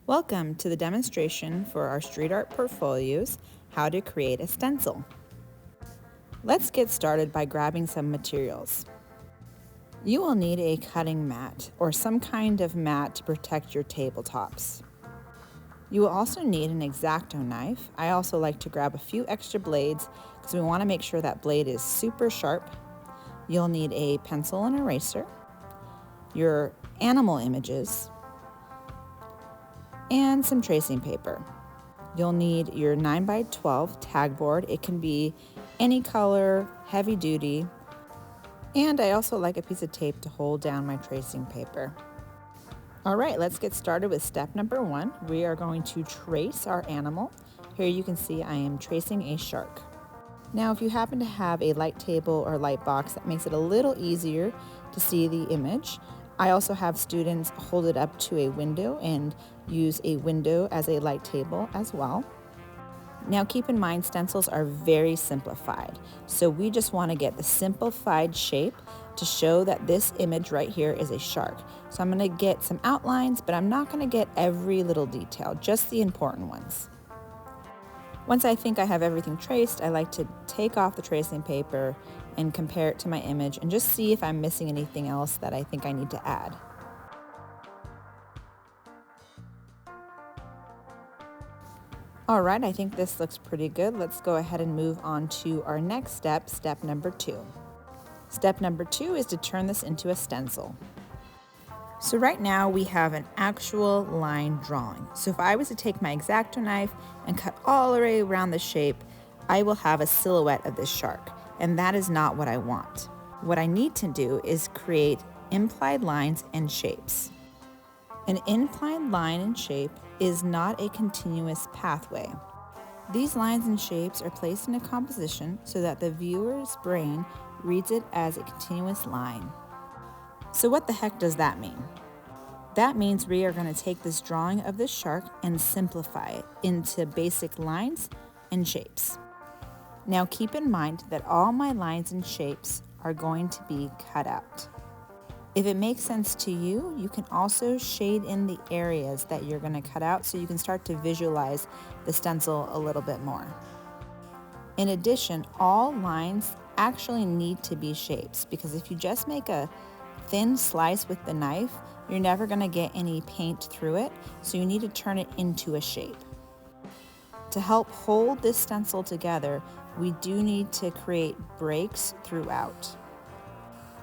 Welcome to the demonstration for our street art portfolios, how to create a stencil. Let's get started by grabbing some materials. You will need a cutting mat or some kind of mat to protect your tabletops. You will also need an X-Acto knife. I also like to grab a few extra blades because we want to make sure that blade is super sharp. You'll need a pencil and eraser, your animal images, and some tracing paper. You'll need your 9x12 tag board. It can be any color, heavy duty, and I also like a piece of tape to hold down my tracing paper. All right, let's get started with step number 1. We are going to trace our animal. Here you can see I am tracing a shark. Now, if you happen to have a light table or light box, that makes it a little easier to see the image. I also have students hold it up to a window and use a window as a light table as well. Now keep in mind, stencils are very simplified. So we just want to get the simplified shape to show that this image right here is a shark. So I'm going to get some outlines, but I'm not going to get every little detail, just the important ones. Once I think I have everything traced, I like to take off the tracing paper and compare it to my image and just see if I'm missing anything else that I think I need to add. All right, I think this looks pretty good. Let's go ahead and move on to our next step, step number 2. Step number 2 is to turn this into a stencil. So right now we have an actual line drawing. So if I was to take my X-Acto knife and cut all the way around the shape, I will have a silhouette of this shark, and that is not what I want. What I need to do is create implied lines and shapes. An implied line and shape is not a continuous pathway. These lines and shapes are placed in a composition so that the viewer's brain reads it as a continuous line. So what the heck does that mean? That means we are going to take this drawing of this shark and simplify it into basic lines and shapes. Now keep in mind that all my lines and shapes are going to be cut out. If it makes sense to you, you can also shade in the areas that you're going to cut out so you can start to visualize the stencil a little bit more. In addition, all lines actually need to be shapes, because if you just make a thin slice with the knife, you're never going to get any paint through it, so you need to turn it into a shape. To help hold this stencil together, we do need to create breaks throughout.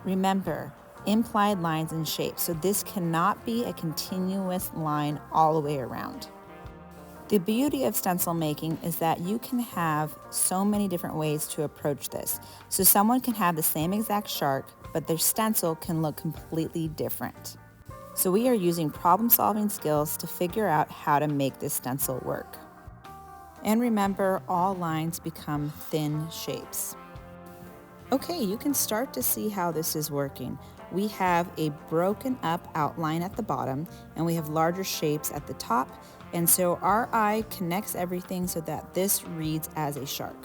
Remember, implied lines and shapes, so this cannot be a continuous line all the way around. The beauty of stencil making is that you can have so many different ways to approach this. So someone can have the same exact shark, but their stencil can look completely different. So we are using problem-solving skills to figure out how to make this stencil work. And remember, all lines become thin shapes. Okay, you can start to see how this is working. We have a broken up outline at the bottom, and we have larger shapes at the top, and so our eye connects everything so that this reads as a shark.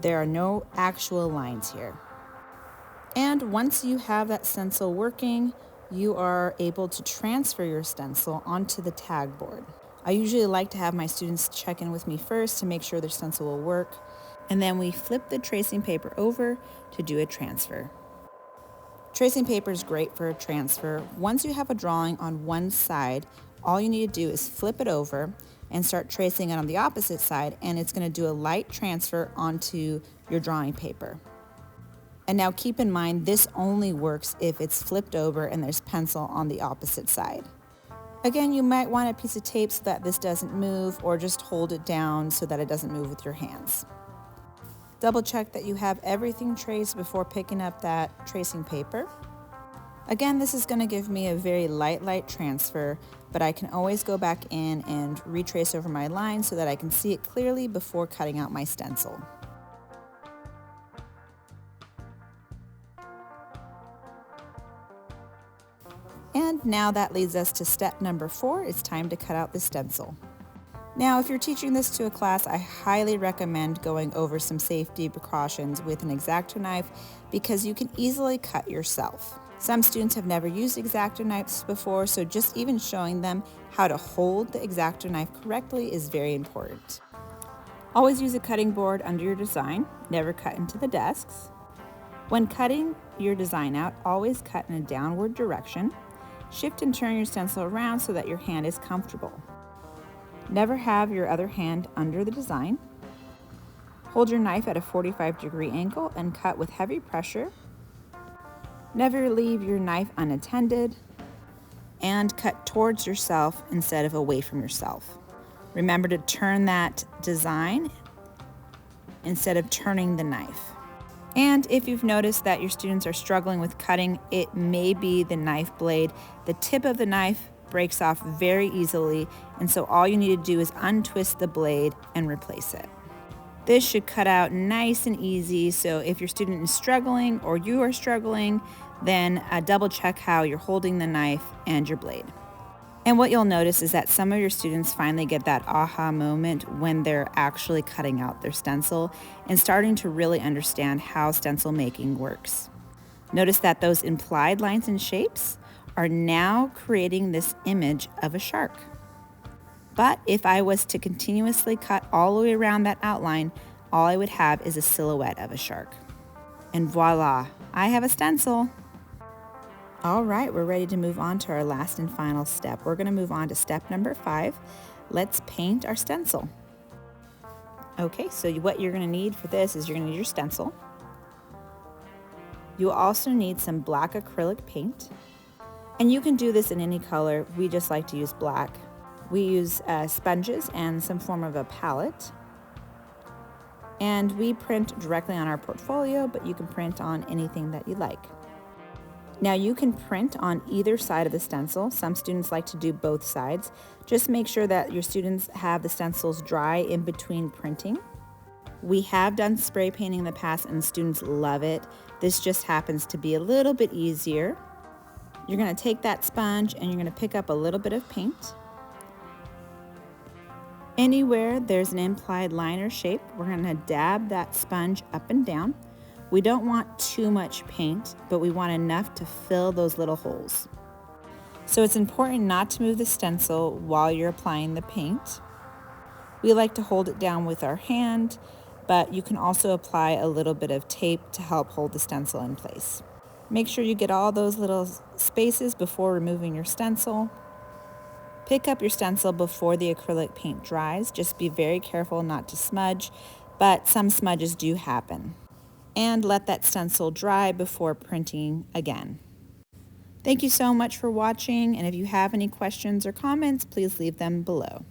There are no actual lines here. And once you have that stencil working, you are able to transfer your stencil onto the tag board. I usually like to have my students check in with me first to make sure their stencil will work, and then we flip the tracing paper over to do a transfer. Tracing paper is great for a transfer. Once you have a drawing on one side, all you need to do is flip it over and start tracing it on the opposite side, and it's going to do a light transfer onto your drawing paper. And now keep in mind, this only works if it's flipped over and there's pencil on the opposite side. Again, you might want a piece of tape so that this doesn't move, or just hold it down so that it doesn't move with your hands. Double check that you have everything traced before picking up that tracing paper. Again, this is going to give me a very light transfer, but I can always go back in and retrace over my line so that I can see it clearly before cutting out my stencil. And now that leads us to step number 4. It's time to cut out the stencil. Now, if you're teaching this to a class, I highly recommend going over some safety precautions with an X-Acto knife, because you can easily cut yourself. Some students have never used X-Acto knives before, so just even showing them how to hold the X-Acto knife correctly is very important. Always use a cutting board under your design, never cut into the desks. When cutting your design out, always cut in a downward direction. Shift and turn your stencil around so that your hand is comfortable. Never have your other hand under the design. Hold your knife at a 45-degree angle and cut with heavy pressure. Never leave your knife unattended, and cut towards yourself instead of away from yourself. Remember to turn that design instead of turning the knife. And if you've noticed that your students are struggling with cutting, it may be the knife blade. The tip of the knife breaks off very easily, and so all you need to do is untwist the blade and replace it. This should cut out nice and easy, so if your student is struggling or you are struggling, then double check how you're holding the knife and your blade. And what you'll notice is that some of your students finally get that aha moment when they're actually cutting out their stencil and starting to really understand how stencil making works. Notice that those implied lines and shapes are now creating this image of a shark. But if I was to continuously cut all the way around that outline, all I would have is a silhouette of a shark. And voila, I have a stencil. All right, we're ready to move on to our last and final step. We're going to move on to step number 5. Let's paint our stencil. Okay, so what you're going to need for this is you're going to need your stencil. You'll also need some black acrylic paint. And you can do this in any color. We just like to use black. We use sponges and some form of a palette. And we print directly on our portfolio, but you can print on anything that you like. Now you can print on either side of the stencil. Some students like to do both sides. Just make sure that your students have the stencils dry in between printing. We have done spray painting in the past and students love it. This just happens to be a little bit easier. You're going to take that sponge and you're going to pick up a little bit of paint. Anywhere there's an implied line or shape, we're going to dab that sponge up and down. We don't want too much paint, but we want enough to fill those little holes. So it's important not to move the stencil while you're applying the paint. We like to hold it down with our hand, but you can also apply a little bit of tape to help hold the stencil in place. Make sure you get all those little spaces before removing your stencil. Pick up your stencil before the acrylic paint dries. Just be very careful not to smudge, but some smudges do happen. And let that stencil dry before printing again. Thank you so much for watching, and if you have any questions or comments, please leave them below.